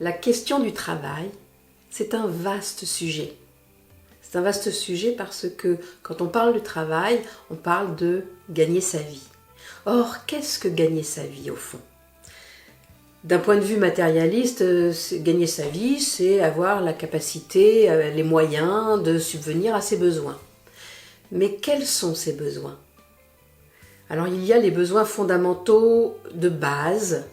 La question du travail, c'est un vaste sujet. C'est un vaste sujet parce que quand on parle de travail, on parle de gagner sa vie. Or, qu'est-ce que gagner sa vie au fond ? D'un point de vue matérialiste, gagner sa vie, c'est avoir la capacité, les moyens de subvenir à ses besoins. Mais quels sont ces besoins ? Alors il y a les besoins fondamentaux de base,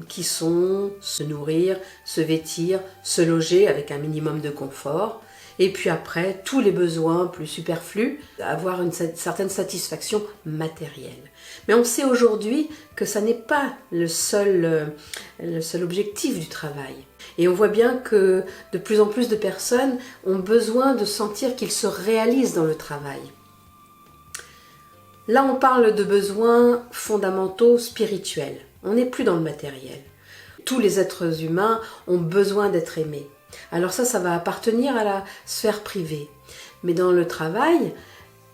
qui sont se nourrir, se vêtir, se loger avec un minimum de confort. Et puis après, tous les besoins plus superflus, avoir une certaine satisfaction matérielle. Mais on sait aujourd'hui que ça n'est pas le seul objectif du travail. Et on voit bien que de plus en plus de personnes ont besoin de sentir qu'ils se réalisent dans le travail. Là, on parle de besoins fondamentaux spirituels. On n'est plus dans le matériel. Tous les êtres humains ont besoin d'être aimés. Alors ça va appartenir à la sphère privée. Mais dans le travail,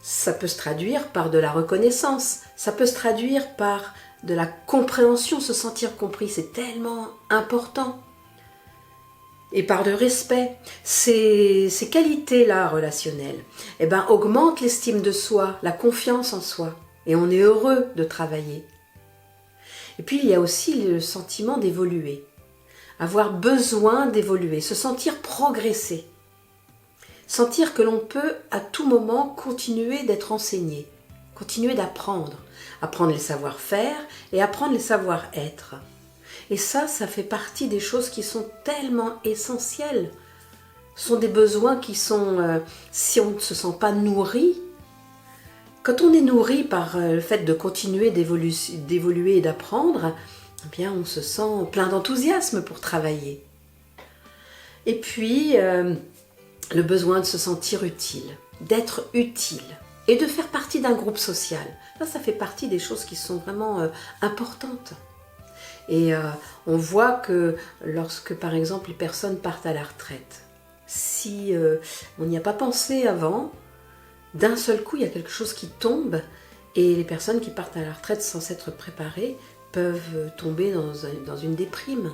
ça peut se traduire par de la reconnaissance. Ça peut se traduire par de la compréhension, se sentir compris. C'est tellement important. Et par le respect. Ces qualités-là relationnelles augmentent l'estime de soi, la confiance en soi. Et on est heureux de travailler. Et puis il y a aussi le sentiment d'évoluer. Avoir besoin d'évoluer, se sentir progresser. Sentir que l'on peut à tout moment continuer d'être enseigné, continuer d'apprendre. Apprendre les savoir-faire et apprendre les savoir-être. Et ça fait partie des choses qui sont tellement essentielles. Ce sont des besoins qui sont, si on ne se sent pas nourri, quand on est nourri par le fait de continuer d'évoluer et d'apprendre, eh bien on se sent plein d'enthousiasme pour travailler. Et puis, le besoin de se sentir utile, d'être utile et de faire partie d'un groupe social. Ça fait partie des choses qui sont vraiment importantes. Et on voit que lorsque, par exemple, les personnes partent à la retraite, si on n'y a pas pensé avant, d'un seul coup, il y a quelque chose qui tombe et les personnes qui partent à la retraite sans s'être préparées peuvent tomber dans une déprime.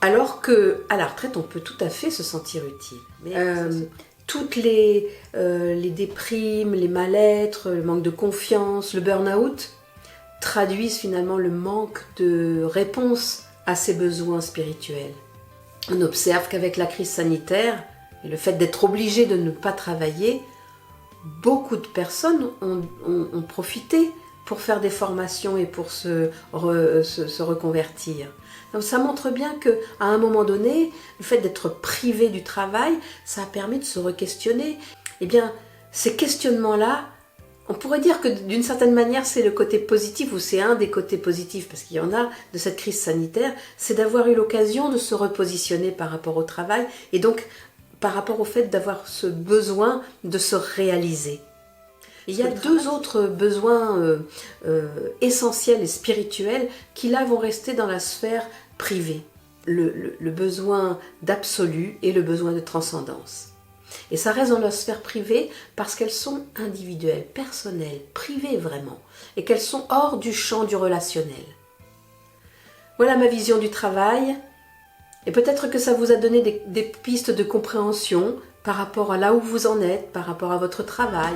Alors qu'à la retraite, on peut tout à fait se sentir utile. Toutes les déprimes, les mal-être, le manque de confiance, le burn-out traduisent finalement le manque de réponse à ces besoins spirituels. On observe qu'avec la crise sanitaire et le fait d'être obligé de ne pas travailler, beaucoup de personnes ont profité pour faire des formations et pour se reconvertir. Donc ça montre bien qu'à un moment donné, le fait d'être privé du travail, ça a permis de se re-questionner. Eh bien, ces questionnements-là, on pourrait dire que d'une certaine manière, c'est le côté positif, ou c'est un des côtés positifs, parce qu'il y en a de cette crise sanitaire, c'est d'avoir eu l'occasion de se repositionner par rapport au travail, et donc par rapport au fait d'avoir ce besoin de se réaliser. Il y a deux autres besoins essentiels et spirituels qui là vont rester dans la sphère privée. Le besoin d'absolu et le besoin de transcendance. Et ça reste dans la sphère privée parce qu'elles sont individuelles, personnelles, privées vraiment, et qu'elles sont hors du champ du relationnel. Voilà ma vision du travail, et peut-être que ça vous a donné des pistes de compréhension par rapport à là où vous en êtes, par rapport à votre travail.